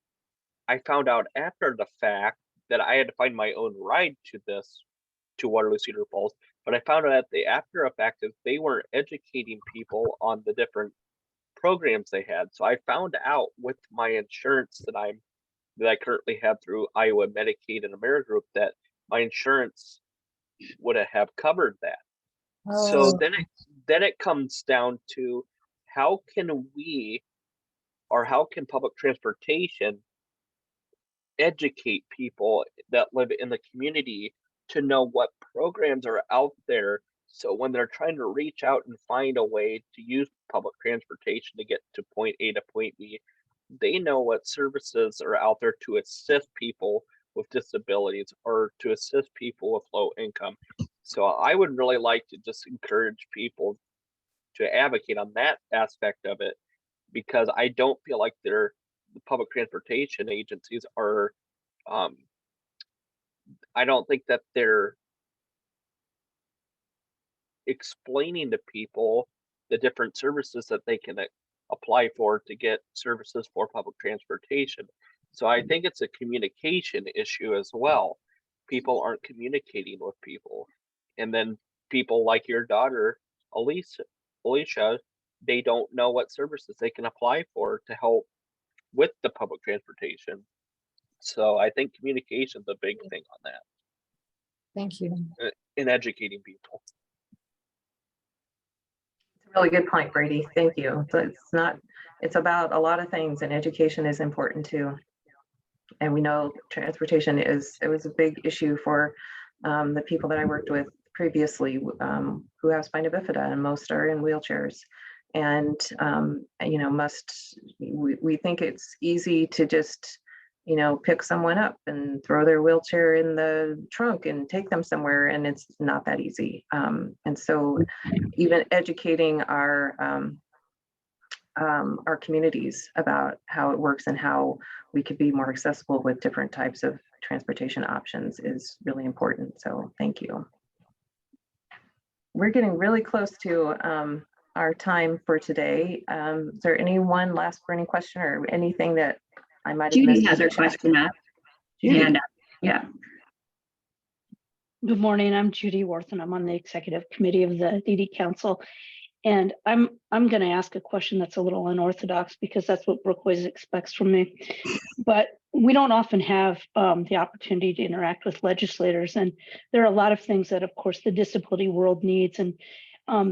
found out after the fact that I had to find my own ride to Waterloo Cedar Falls. But I found out after a fact that they weren't educating people on the different programs they had. So I found out with my insurance that I currently have through Iowa Medicaid and Amerigroup that my insurance would have covered that. Oh. So then it comes down to how can public transportation educate people that live in the community to know what programs are out there. So when they're trying to reach out and find a way to use public transportation to get to point A to point B, they know what services are out there to assist people with disabilities or to assist people with low income. So I would really like to just encourage people to advocate on that aspect of it, because I don't feel like the public transportation agencies are, I don't think that they're explaining to people the different services that they can apply for to get services for public transportation. So I think it's a communication issue as well. People aren't communicating with people. And then people like your daughter, Alicia, they don't know what services they can apply for to help with the public transportation. So I think communication is a big thing on that Thank you. in educating people. Really good point, Brady. Thank you. So it's about a lot of things, and education is important too. And we know transportation it was a big issue for the people that I worked with previously who have spina bifida, and most are in wheelchairs. And, you know, we think it's easy to just, you know, pick someone up and throw their wheelchair in the trunk and take them somewhere, and it's not that easy. And so even educating our communities about how it works and how we could be more accessible with different types of transportation options is really important. So thank you. We're getting really close to our time for today. Is there any one last burning question or anything that I might have missed? Judy has her question up. Judy. Hand up. Yeah. Good morning. I'm Judy Worth, and I'm on the executive committee of the DD Council. And I'm going to ask a question that's a little unorthodox, because that's what Brooke always expects from me. But we don't often have the opportunity to interact with legislators, and there are a lot of things that, of course, the disability world needs. And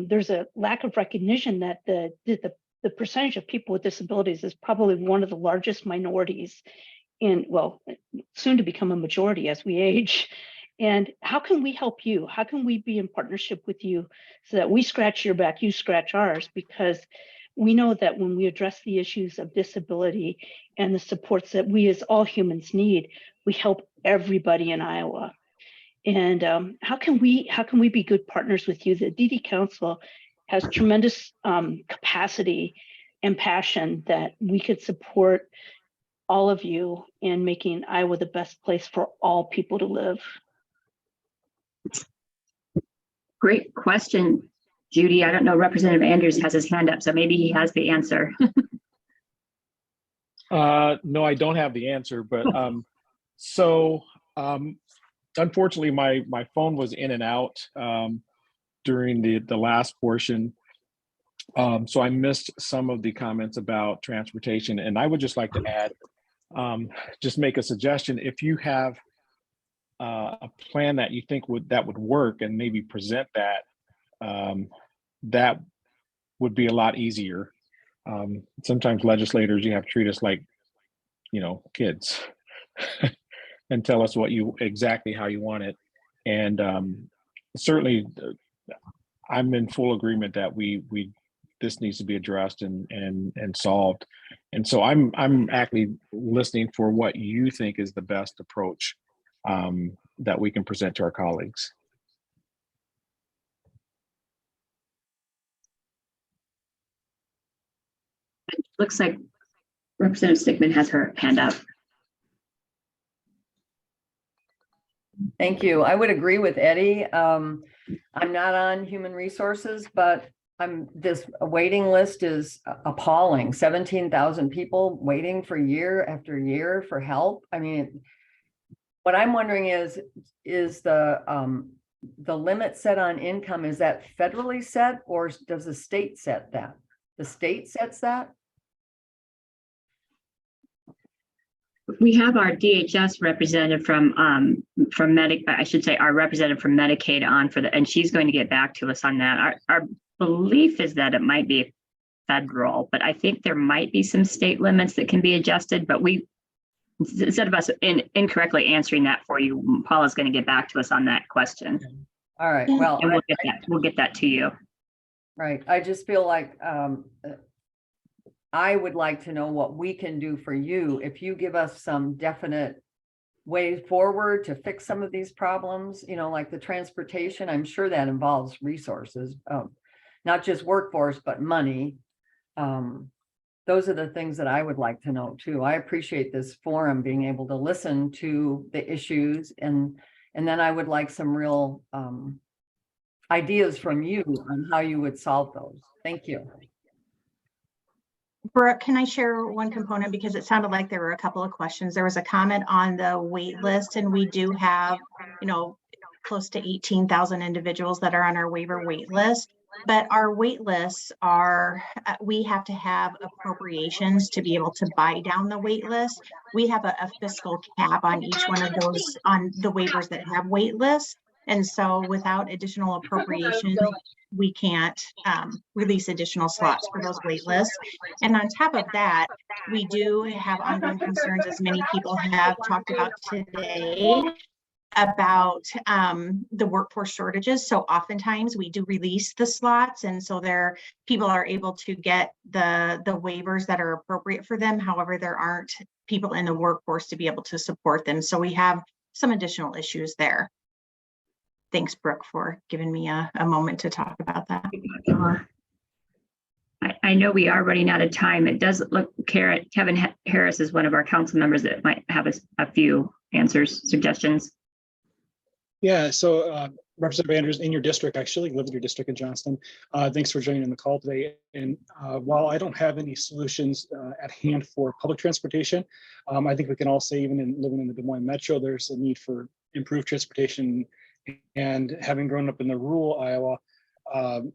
there's a lack of recognition that the percentage of people with disabilities is probably one of the largest minorities in, well, soon to become a majority as we age. And how can we help you? How can we be in partnership with you so that we scratch your back, you scratch ours? Because we know that when we address the issues of disability and the supports that we as all humans need, we help everybody in Iowa. And how can we be good partners with you? The DD Council has tremendous capacity and passion that we could support all of you in making Iowa the best place for all people to live. Great question, Judy. I don't know, Representative Andrews has his hand up, so maybe he has the answer. No, I don't have the answer, but unfortunately my phone was in and out during the last portion. So I missed some of the comments about transportation, and I would just like to add, just make a suggestion. If you have a plan that you think would work, and maybe present that, that would be a lot easier. Sometimes legislators, you have to treat us like, you know, kids and tell us exactly how you want it. And certainly I'm in full agreement that this needs to be addressed and solved. And so I'm actually listening for what you think is the best approach that we can present to our colleagues. It looks like Representative Stickman has her hand up. Thank you. I would agree with Eddie. I'm not on human resources, but this waiting list is appalling. 17,000 people waiting for year after year for help. I mean, what I'm wondering is the limit set on income, is that federally set, or does the state set that? The state sets that? We have our DHS representative from I should say our representative from Medicaid on for and she's going to get back to us on that. Our belief is that it might be federal, but I think there might be some state limits that can be adjusted, but we instead of us incorrectly answering that for you, Paula's going to get back to us on that question. All right, well, And we'll get that to you. right. I just feel like I would like to know what we can do for you. If you give us some definite way forward to fix some of these problems, you know, like the transportation, I'm sure that involves resources, not just workforce, but money. Those are the things that I would like to know too. I appreciate this forum, being able to listen to the issues, and then I would like some real ideas from you on how you would solve those. Thank you. Brooke, can I share one component, because it sounded like there were a couple of questions. There was a comment on the wait list, and we do have, you know, close to 18,000 individuals that are on our waiver wait list. But our wait lists are, we have to have appropriations to be able to buy down the wait list. We have a fiscal cap on each one of those, on the waivers that have wait lists. And so without additional appropriation, we can't release additional slots for those wait lists. And on top of that, we do have ongoing concerns, as many people have talked about today, about the workforce shortages. So oftentimes we do release the slots, and so people are able to get the waivers that are appropriate for them. However, there aren't people in the workforce to be able to support them. So we have some additional issues there. Thanks, Brooke, for giving me a moment to talk about that. I know we are running out of time. It does look, Kevin Harris is one of our council members that might have a few answers, suggestions. Yeah, so Representative Andrews, in your district, I actually live in your district in Johnston. Thanks for joining the call today. And while I don't have any solutions at hand for public transportation, I think we can all say, even living in the Des Moines Metro, there's a need for improved transportation. And having grown up in the rural Iowa,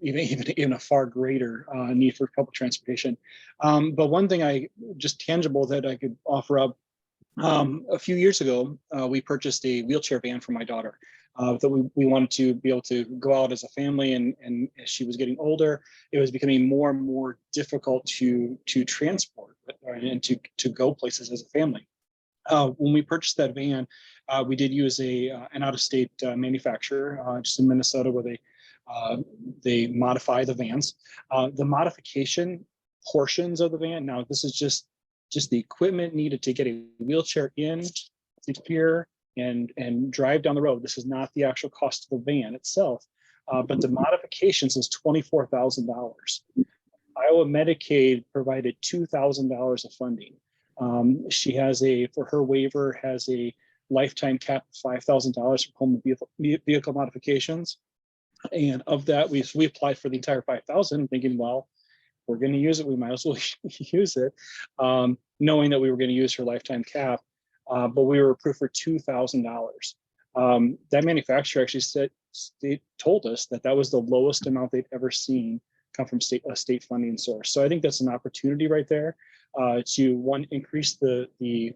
even a far greater need for public transportation. But one thing just tangible that I could offer up, a few years ago, we purchased a wheelchair van for my daughter. That we wanted to be able to go out as a family, and as she was getting older, it was becoming more and more difficult to transport and to go places as a family. When we purchased that van, we did use an out-of-state manufacturer, just in Minnesota, where they modify the vans. The modification portions of the van, now this is just the equipment needed to get a wheelchair in, secure, and drive down the road. This is not the actual cost of the van itself, but the modifications is $24,000. Iowa Medicaid provided $2,000 of funding. She has for her waiver, has a lifetime cap of $5,000 for home vehicle modifications. And of that, we applied for the entire $5,000, thinking, well, we're going to use it, we might as well use it, knowing that we were going to use her lifetime cap, but we were approved for $2,000. That manufacturer actually told us that was the lowest amount they'd ever seen come from a state funding source. So I think that's an opportunity right there to, one, increase the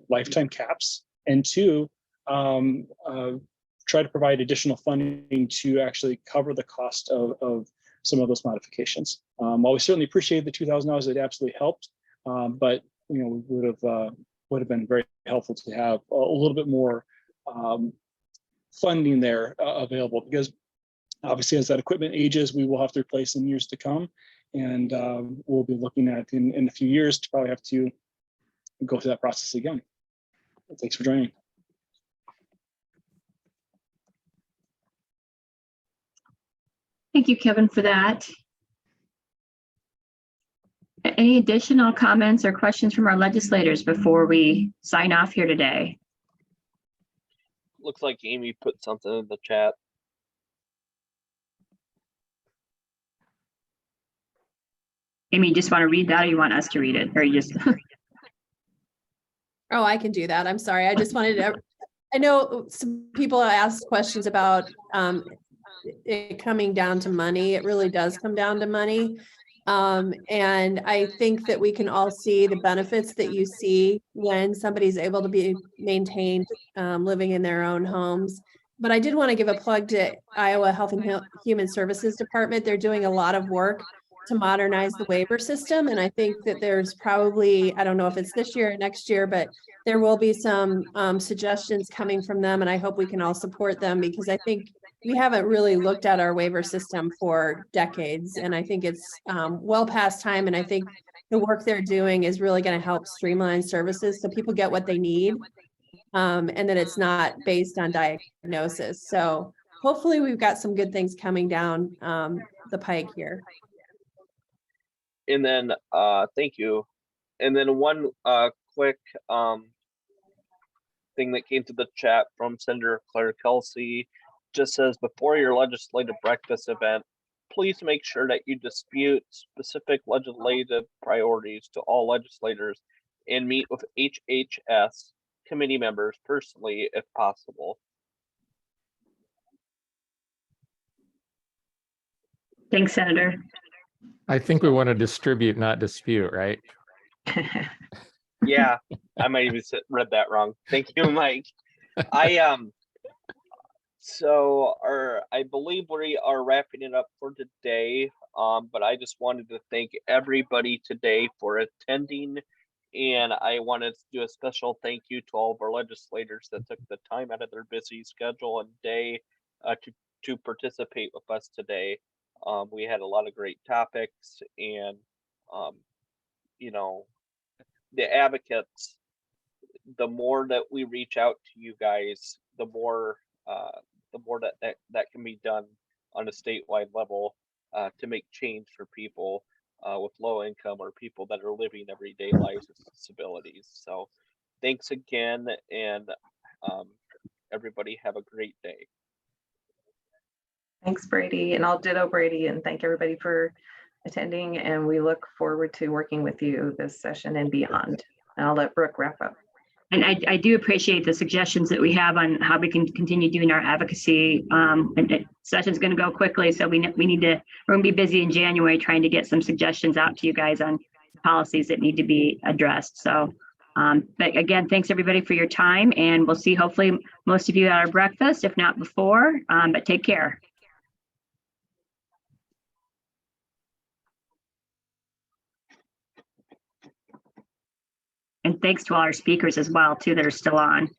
lifetime caps, and two, try to provide additional funding to actually cover the cost of some of those modifications. While we certainly appreciate the $2,000, it absolutely helped, but would have been very helpful to have a little bit more funding there available, because obviously as that equipment ages, we will have to replace in years to come, and we'll be looking at in a few years to probably have to go through that process again. Thanks for joining. Thank you, Kevin, for that. Any additional comments or questions from our legislators before we sign off here today? Looks like Amy put something in the chat. Amy, you just want to read that, or you want us to read it, or you just? Oh, I can do that. I'm sorry. I just wanted to, I know some people asked questions about it coming down to money. It really does come down to money. And I think that we can all see the benefits that you see when somebody's able to be maintained living in their own homes. But I did want to give a plug to Iowa Health and Human Services Department. They're doing a lot of work to modernize the waiver system. And I think that there's probably, I don't know if it's this year or next year, but there will be some suggestions coming from them. And I hope we can all support them, because I think we haven't really looked at our waiver system for decades. And I think it's well past time. And I think the work they're doing is really going to help streamline services so people get what they need. And that it's not based on diagnosis. So hopefully we've got some good things coming down the pike here. And then, thank you. And then one quick thing that came to the chat from Senator Claire Kelsey just says, before your legislative breakfast event, please make sure that you dispute specific legislative priorities to all legislators and meet with HHS committee members personally if possible. Thanks, Senator. I think we want to distribute, not dispute, right? Yeah, I might even read that wrong. Thank you, Mike. So I believe we are wrapping it up for today. But I just wanted to thank everybody today for attending. And I wanted to do a special thank you to all of our legislators that took the time out of their busy schedule and day to participate with us today. We had a lot of great topics, and you know, the advocates, the more that we reach out to you guys, the more that can be done on a statewide level to make change for people with low income or people that are living everyday lives with disabilities. So thanks again, and everybody have a great day. Thanks, Brady, and I'll ditto Brady and thank everybody for attending, and we look forward to working with you this session and beyond. And I'll let Brooke wrap up. And I do appreciate the suggestions that we have on how we can continue doing our advocacy. And the session's going to go quickly, so we're going to be busy in January trying to get some suggestions out to you guys on policies that need to be addressed. So, but again, thanks everybody for your time, and we'll see hopefully most of you at our breakfast, if not before. But take care. And thanks to all our speakers as well, too, that are still on.